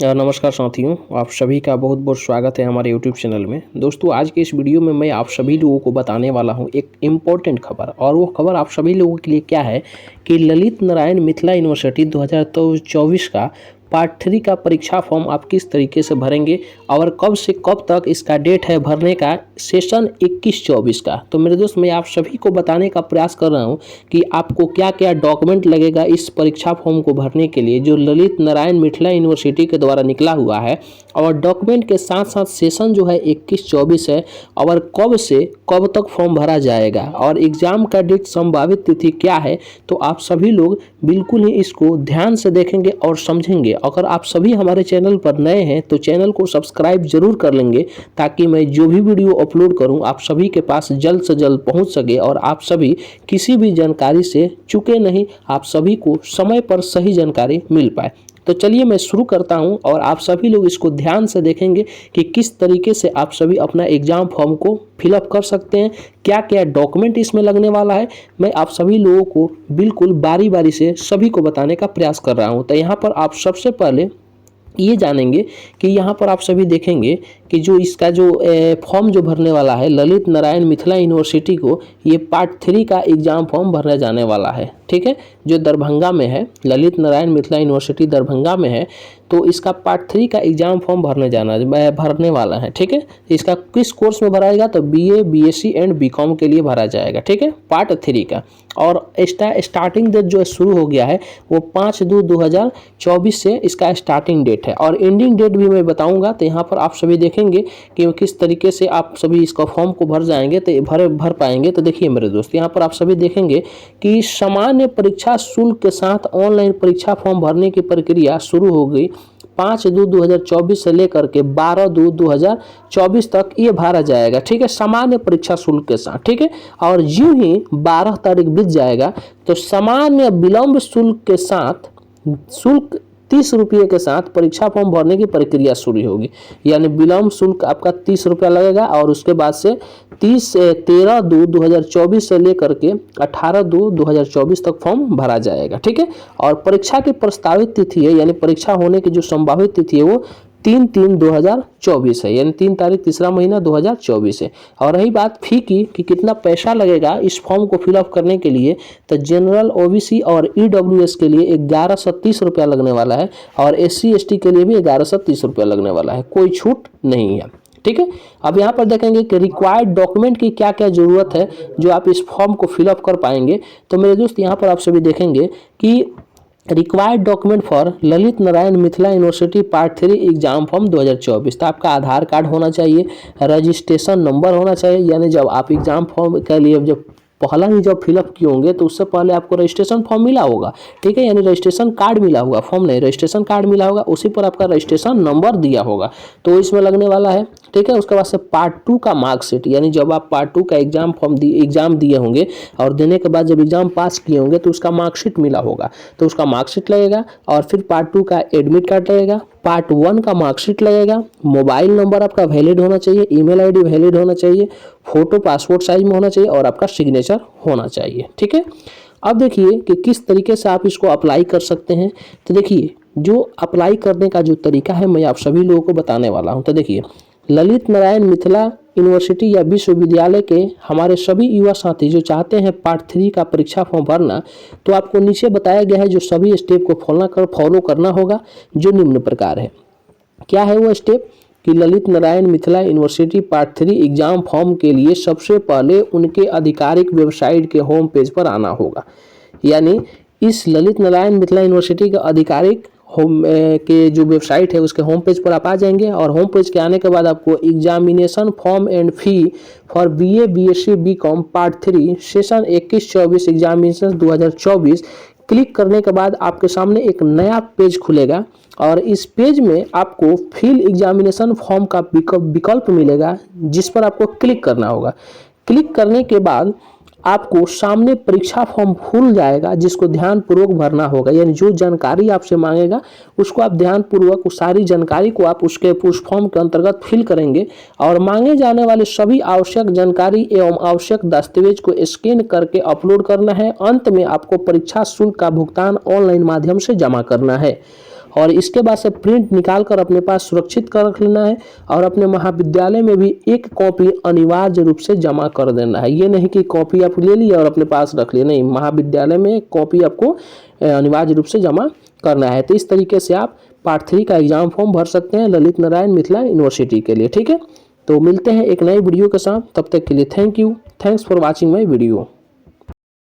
नमस्कार साथियों, आप सभी का बहुत बहुत स्वागत है हमारे यूट्यूब चैनल में। दोस्तों, आज के इस वीडियो में मैं आप सभी लोगों को बताने वाला हूं एक इम्पोर्टेंट खबर। और वो खबर आप सभी लोगों के लिए क्या है कि ललित नारायण मिथिला यूनिवर्सिटी 2024 का पार्ट 3 का परीक्षा फॉर्म आप किस तरीके से भरेंगे और कब से कब तक इसका डेट है भरने का, सेशन 21-24 का। तो मेरे दोस्त, मैं आप सभी को बताने का प्रयास कर रहा हूं कि आपको क्या क्या डॉक्यूमेंट लगेगा इस परीक्षा फॉर्म को भरने के लिए, जो ललित नारायण मिथिला यूनिवर्सिटी के द्वारा निकला हुआ है। और डॉक्यूमेंट के साथ साथ सेशन जो है 21-24 है, और कब से कब तक फॉर्म भरा जाएगा और एग्ज़ाम का डेट संभावित तिथि क्या है। तो आप सभी लोग बिल्कुल ही इसको ध्यान से देखेंगे और समझेंगे। अगर आप सभी हमारे चैनल पर नए हैं तो चैनल को सब्सक्राइब जरूर कर लेंगे, ताकि मैं जो भी वीडियो अपलोड करूं आप सभी के पास जल्द से जल्द पहुंच सके और आप सभी किसी भी जानकारी से चूके नहीं, आप सभी को समय पर सही जानकारी मिल पाए। तो चलिए मैं शुरू करता हूं और आप सभी लोग इसको ध्यान से देखेंगे कि किस तरीके से आप सभी अपना एग्जाम फॉर्म को फिलअप कर सकते हैं, क्या क्या डॉक्यूमेंट इसमें लगने वाला है। मैं आप सभी लोगों को बिल्कुल बारी बारी से सभी को बताने का प्रयास कर रहा हूं। तो यहाँ पर आप सबसे पहले ये जानेंगे कि यहाँ पर आप सभी देखेंगे कि जो इसका जो फॉर्म जो भरने वाला है ललित नारायण मिथिला यूनिवर्सिटी को, ये पार्ट 3 का एग्ज़ाम फॉर्म भरने जाने वाला है। ठीक है, जो दरभंगा में है, ललित नारायण मिथिला यूनिवर्सिटी दरभंगा में है। तो इसका पार्ट 3 का एग्ज़ाम फॉर्म भरने वाला है। ठीक है, इसका किस कोर्स में भराएगा, तो BA BSc एंड BCom के लिए भरा जाएगा। ठीक है, पार्ट 3 का। और स्टार्टिंग डेट जो शुरू हो गया है वो 5/2/2024 से इसका स्टार्टिंग डेट है, और एंडिंग डेट भी मैं बताऊंगा। तो यहाँ पर आप सभी देखेंगे कि किस तरीके से आप सभी इसका फॉर्म को भर जाएंगे, तो भर पाएंगे। तो देखिए मेरे दोस्त, यहाँ पर आप सभी देखेंगे कि सामान्य परीक्षा शुल्क के साथ ऑनलाइन परीक्षा फॉर्म भरने की प्रक्रिया शुरू हो गई 5/2/2024 से लेकर के 12/2/2024 तक ये भरा जाएगा। ठीक है, सामान्य परीक्षा शुल्क के साथ। ठीक है, और यूं ही 12 तारीख बीत जाएगा तो सामान्य विलंब शुल्क के साथ शुल्क 30 रुपये के साथ परीक्षा फॉर्म भरने की प्रक्रिया शुरू होगी। यानी विलंब शुल्क आपका 30 रुपया लगेगा, और उसके बाद से 13/2/2024 से लेकर के 18/2/2024 तक फॉर्म भरा जाएगा। ठीक है, और परीक्षा की प्रस्तावित तिथि है, यानी परीक्षा होने की जो संभावित तिथि है वो 3/3/2024 है, यानी 3 तारीख 3रा महीना 2024 है। और रही बात फी की कि कितना पैसा लगेगा इस फॉर्म को फिलअप करने के लिए, तो जनरल OBC और EWS के लिए 1130 रुपया लगने वाला है, और SC ST के लिए भी 1130 रुपया लगने वाला है। कोई छूट नहीं है। ठीक है, अब यहाँ पर देखेंगे कि रिक्वायर्ड डॉक्यूमेंट की क्या क्या ज़रूरत है जो आप इस फॉर्म को फिलअप कर पाएंगे। तो मेरे दोस्त, यहाँ पर आप सभी देखेंगे कि required document for Lalit Narayan Mithila university part 3 exam form 2024। तो आपका आधार कार्ड होना चाहिए, रजिस्ट्रेशन नंबर होना चाहिए, यानी जब आप एग्जाम फॉर्म के लिए जब पहला ही जब फिलअप किए होंगे तो उससे पहले आपको रजिस्ट्रेशन फॉर्म मिला होगा। ठीक है, यानी रजिस्ट्रेशन कार्ड मिला होगा, फॉर्म नहीं, रजिस्ट्रेशन कार्ड मिला होगा, उसी पर आपका रजिस्ट्रेशन नंबर दिया होगा, तो इसमें लगने वाला है। ठीक है, उसके बाद से पार्ट 2 का मार्कशीट, यानी जब आप पार्ट 2 का एग्जाम दिए होंगे और देने के बाद जब एग्जाम पास किए होंगे तो उसका मार्कशीट मिला होगा, तो उसका मार्कशीट लगेगा। और फिर पार्ट 2 का एडमिट कार्ड लगेगा, पार्ट 1 का मार्कशीट लगेगा, मोबाइल नंबर आपका वैलिड होना चाहिए, ईमेल आईडी वैलिड होना चाहिए, फोटो पासपोर्ट साइज में होना चाहिए, और आपका सिग्नेचर होना चाहिए। ठीक है, अब देखिए कि किस तरीके से आप इसको अप्लाई कर सकते हैं। तो देखिए, जो अप्लाई करने का जो तरीका है मैं आप सभी लोगों को बताने वाला हूं। तो देखिए, ललित नारायण मिथिला यूनिवर्सिटी या विश्वविद्यालय के हमारे सभी युवा साथी जो चाहते हैं पार्ट 3 का परीक्षा फॉर्म भरना, तो आपको नीचे बताया गया है जो सभी स्टेप को फॉलो करना होगा, जो निम्न प्रकार है। क्या है वो स्टेप कि Lalit Narayan Mithila university part 3 exam form के लिए सबसे पहले उनके आधिकारिक वेबसाइट के होम पेज पर आना होगा। यानी इस ललित नारायण मिथिला यूनिवर्सिटी का आधिकारिक होम के जो वेबसाइट है उसके होम पेज पर आप आ जाएंगे, और होम पेज के आने के बाद आपको examination form and fee for BA BSc BCom part 3 session 21-24 examination 2024 click करने के बाद आपके सामने एक नया पेज खुलेगा, और इस पेज में आपको फिल एग्जामिनेशन फॉर्म का विकल्प मिलेगा, जिस पर आपको क्लिक करना होगा। क्लिक करने के बाद आपको सामने परीक्षा फॉर्म खुल जाएगा, जिसको ध्यानपूर्वक भरना होगा। यानी जो जानकारी आपसे मांगेगा उसको आप ध्यानपूर्वक, उस सारी जानकारी को आप उस फॉर्म के अंतर्गत फिल करेंगे, और मांगे जाने वाले सभी आवश्यक जानकारी एवं आवश्यक दस्तावेज को स्कैन करके अपलोड करना है। अंत में आपको परीक्षा शुल्क का भुगतान ऑनलाइन माध्यम से जमा करना है। और इसके बाद से प्रिंट निकाल कर अपने पास सुरक्षित कर रख लेना है और अपने महाविद्यालय में भी एक कॉपी अनिवार्य रूप से जमा कर देना है। ये नहीं कि कॉपी आप ले लिए और अपने पास रख लिए, नहीं, महाविद्यालय में एक कॉपी आपको अनिवार्य रूप से जमा करना है। तो इस तरीके से आप पार्ट 3 का एग्जाम फॉर्म भर सकते हैं ललित नारायण मिथिला यूनिवर्सिटी के लिए। ठीक है, तो मिलते हैं एक नई वीडियो के साथ, तब तक के लिए thank you, thanks for watching my video.